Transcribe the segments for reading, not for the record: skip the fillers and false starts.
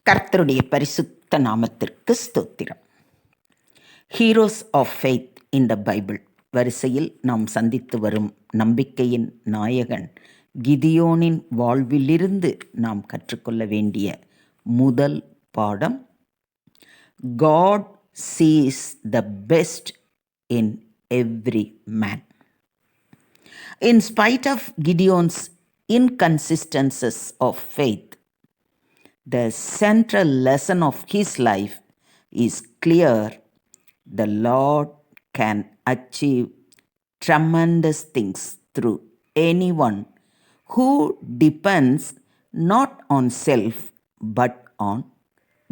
கர்த்தருடைய பரிசுத்த நாமத்திற்கு ஸ்தோத்திரம். Heroes of faith in the Bible வரிசையில் நாம் சந்தித்து வரும் நம்பிக்கையின் நாயகன் கிதியோனின் வாழ்விலிருந்து நாம் கற்றுக்கொள்ள வேண்டிய முதல் பாடம், God sees the best in every man. In spite of Gideon's inconsistencies of faith, the central lesson of his life is clear. The Lord can achieve tremendous things through anyone who depends not on self but on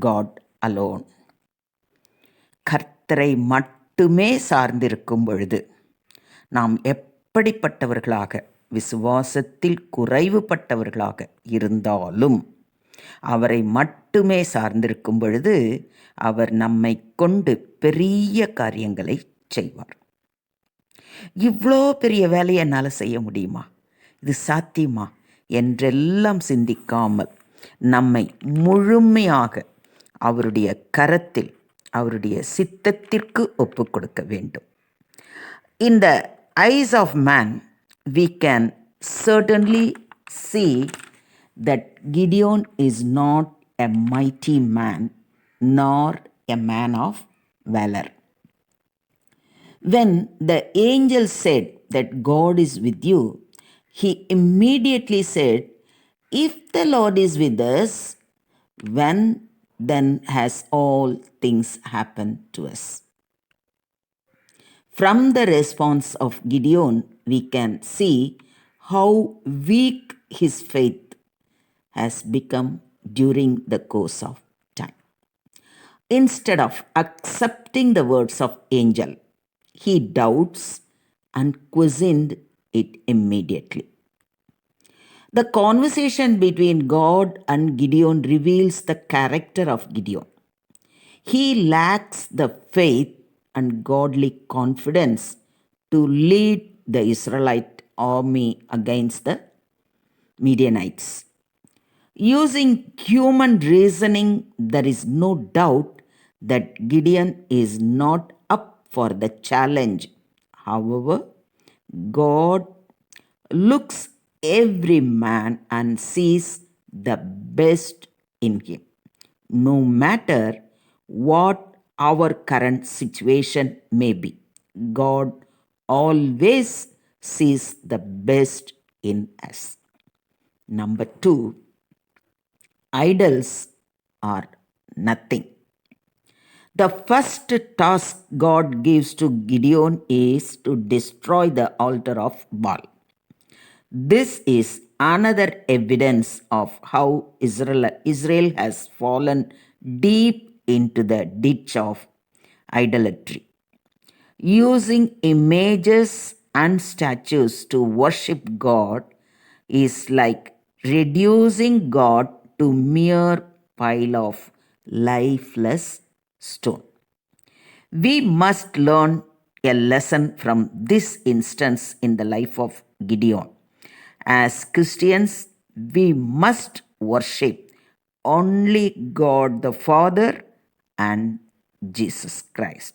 God alone. கர்த்தரை மட்டுமே சார்ந்திருக்கும் பொழுது நாம் எப்படிப்பட்டவர்களாக, விசுவாசத்தில் குறைவுபட்டவர்களாக இருந்தாலும் அவரை மட்டுமே சார்ந்திருக்கும் பொழுது அவர் நம்மை கொண்டு பெரிய காரியங்களை செய்வார். இவ்வளோ பெரிய வேலையை என்னால் செய்ய முடியுமா, இது சாத்தியமா என்றெல்லாம் சிந்திக்காமல் நம்மை முழுமையாக அவருடைய கரத்தில், அவருடைய சித்தத்திற்கு ஒப்பு கொடுக்க வேண்டும். In the eyes of man, we can certainly see that Gideon is not a mighty man nor a man of valor. When the angel said that God is with you, he immediately said, "If the Lord is with us, when then has all things happened to us?" From the response of Gideon, we can see how weak his faith has become during the course of time. Instead of accepting the words of angel, he doubts and questioned it immediately. The conversation between God and Gideon reveals the character of Gideon. He lacks the faith and godly confidence to lead the Israelite army against the Midianites. Using human reasoning, there is no doubt that Gideon is not up for the challenge. However, God looks every man and sees the best in him. No matter what our current situation may be, God always sees the best in us. Number 2, idols are nothing. The first task God gives to Gideon is to destroy the altar of Baal. This is another evidence of how Israel has fallen deep into the ditch of idolatry. Using images and statues to worship God is like reducing God to mere pile of lifeless stone. We must learn a lesson from this instance in the life of Gideon. As Christians, we must worship only God the Father and Jesus Christ.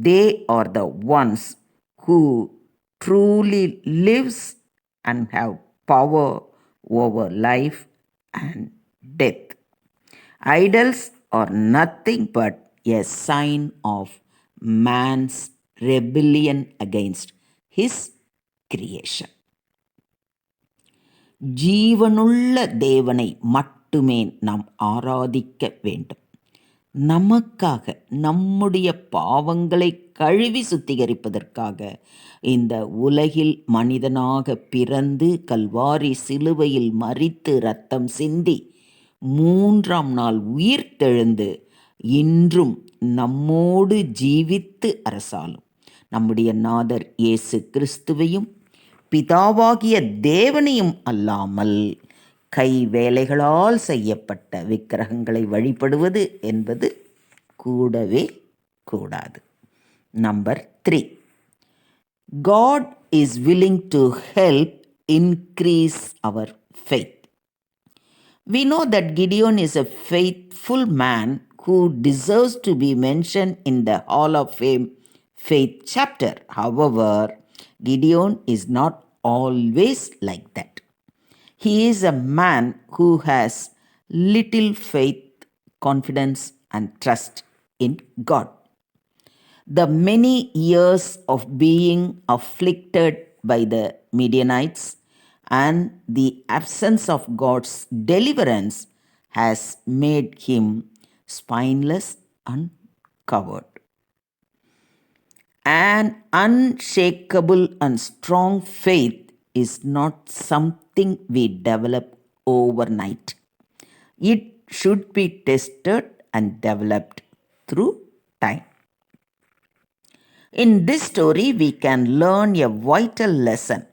They are the ones who truly lives and have power over life and death. Idols are nothing but a sign of man's rebellion against his creation. ஜீவனுள்ள தேவனை மட்டுமே நாம் ஆராதிக்க வேண்டும். நமக்காக, நம்முடைய பாவங்களை கழுவி சுத்திகரிப்பதற்காக இந்த உலகில் மனிதனாக பிறந்து கல்வாரி சிலுவையில் மரித்து இரத்தம் சிந்தி 3ஆம் நாள் உயிர்த்தெழுந்து இன்றும் நம்மோடு ஜீவித்து அரசாளும் நம்முடைய நாதர் இயேசு கிறிஸ்துவையும் பிதாவாகிய தேவனையும் அல்லாமல் கை வேலைகளால் செய்யப்பட்ட விக்கிரகங்களை வழிபடுவது என்பது கூடவே கூடாது. Number 3, God is willing to help increase our faith. We know that Gideon is a faithful man who deserves to be mentioned in the Hall of Fame faith chapter. However, Gideon is not always like that. He is a man who has little faith, confidence, and trust in God. The many years of being afflicted by the Midianites and the absence of God's deliverance has made him spineless and coward. An unshakable and strong faith is not something we develop overnight. It should be tested and developed through time. In this story, we can learn a vital lesson.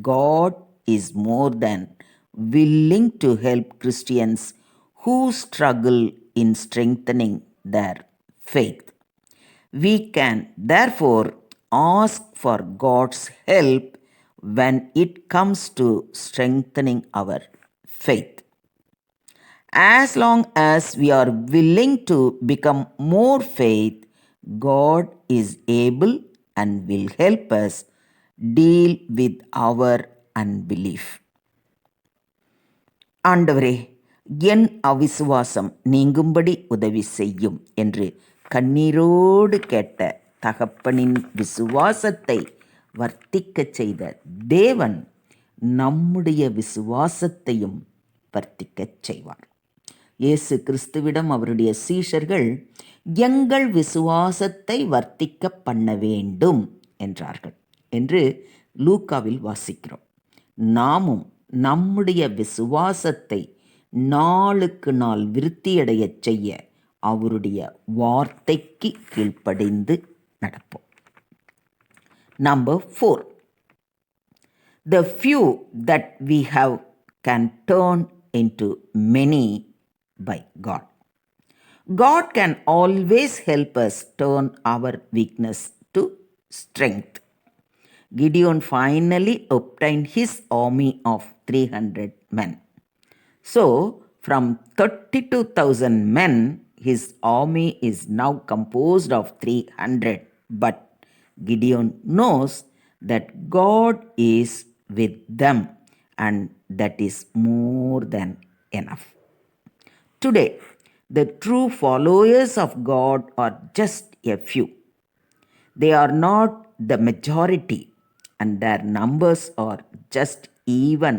God is more than willing to help Christians who struggle in strengthening their faith. We can therefore ask for God's help when it comes to strengthening our faith. As long as we are willing to become more faith, God is able and will help us deal with our unbelief. ஆண்டவரே, என் அவிசுவாசம் நீங்கும்படி உதவி செய்யும் என்று கண்ணீரோடு கேட்ட தகப்பனின் விசுவாசத்தை வர்த்திக்கச் செய்த தேவன் நம்முடைய விசுவாசத்தையும் வர்த்திக்கச் செய்வார். இயேசு கிறிஸ்துவிடம் அவருடைய சீஷர்கள் எங்கள் விசுவாசத்தை வர்த்திக்க பண்ண வேண்டும் என்றார்கள் என்று லூக்காவில் வாசிக்கிறோம். நாமும் நம்முடைய விசுவாசத்தை நாளுக்கு நாள் விருத்தியடையச் செய்ய அவருடைய வார்த்தைக்கு கீழ்ப்படிந்து நடப்போம். Number 4. The few that we have can turn into many by God. God can always help us turn our weakness to strength. Gideon finally obtained his army of 300 men. So, from 32,000 men, his army is now composed of 300. But Gideon knows that God is with them, and that is more than enough. Today, the true followers of God are just a few. They are not the majority, and their numbers are just even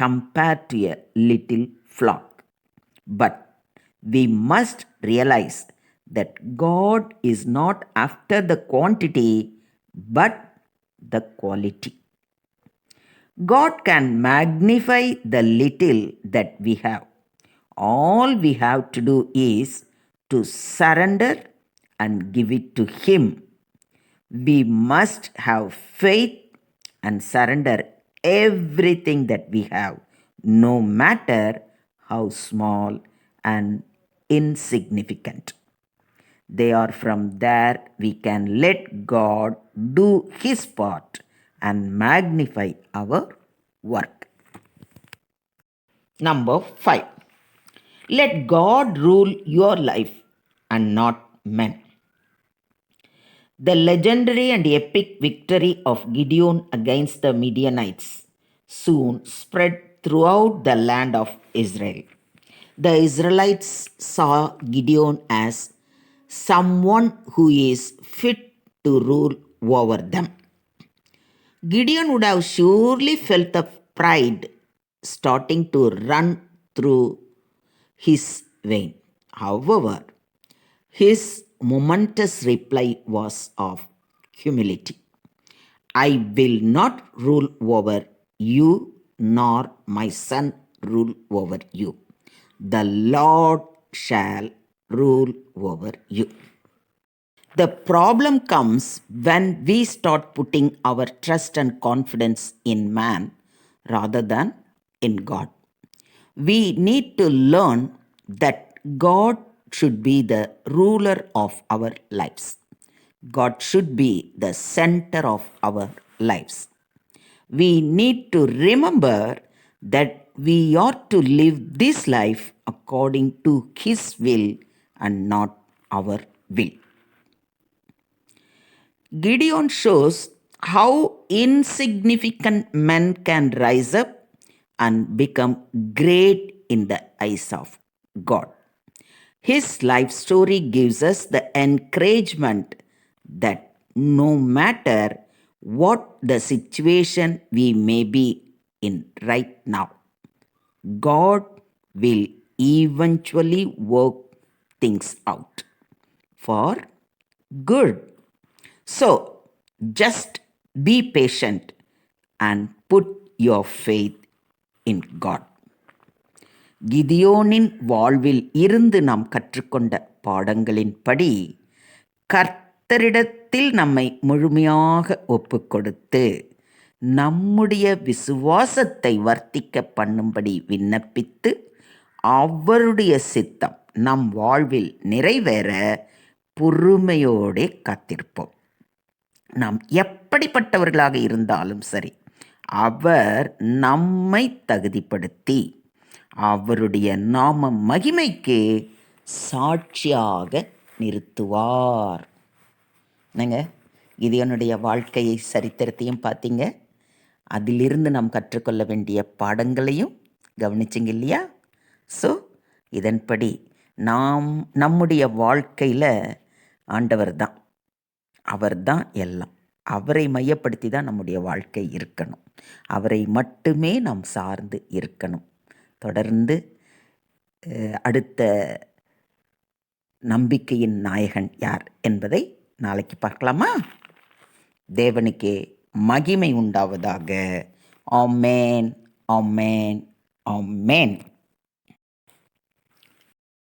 compared to a little flock. But we must realize that God is not after the quantity, but the quality. God can magnify the little that we have. All we have to do is to surrender and give it to Him. We must have faith and surrender everything that we have, no matter how small and insignificant. They are from there we can let God do His part and magnify our work. Number 5. Let God rule your life and not men. The legendary and epic victory of Gideon against the Midianites soon spread throughout the land of Israel. The Israelites saw Gideon as someone who is fit to rule over them. Gideon would have surely felt the pride starting to run through his vein. However, his momentous reply was of humility. I will not rule over you, nor my son rule over you. The Lord shall rule over you. The problem comes when we start putting our trust and confidence in man rather than in God. We need to learn that God should be the ruler of our lives. God should be the center of our lives. We need to remember that we ought to live this life according to His will and not our will. Gideon shows how insignificant men can rise up and become great in the eyes of God. His life story gives us the encouragement that no matter what the situation we may be in right now, God will eventually work things out for good. So, just be patient and put your faith in God. கிதியோனின் வாழ்வில் இருந்து நாம் கற்றுக்கொண்ட பாடங்களின்படி கர்த்தரிடத்தில் நம்மை முழுமையாக ஒப்புக்கொடுத்து நம்முடைய விசுவாசத்தை வர்த்திக்க பண்ணும்படி விண்ணப்பித்து அவருடைய சித்தம் நம் வாழ்வில் நிறைவேற பொறுமையோடே காத்திருப்போம். நாம் எப்படிப்பட்டவர்களாக இருந்தாலும் சரி, அவர் நம்மை தகுதிப்படுத்தி அவருடைய நாம மகிமைக்கு சாட்சியாக நிறுத்துவார். என்னங்க, கிதியோனுடைய வாழ்க்கையை சரித்திரத்தையும் பார்த்தீங்க, அதிலிருந்து நாம் கற்றுக்கொள்ள வேண்டிய பாடங்களையும் கவனிச்சிங்க இல்லையா? ஸோ இதன்படி நம்முடைய வாழ்க்கையில் ஆண்டவர் தான், அவர் தான் எல்லாம். அவரை மையப்படுத்தி தான் நம்முடைய வாழ்க்கை இருக்கணும். அவரை மட்டுமே நாம் சார்ந்து இருக்கணும். தொடர்ந்து அடுத்த நம்பிக்கையின் நாயகன் யார் என்பதை நாளைக்கு பார்க்கலாமா? தேவனுக்கே மகிமை உண்டாவதாக. ஆமென், ஆமென், ஆமென்.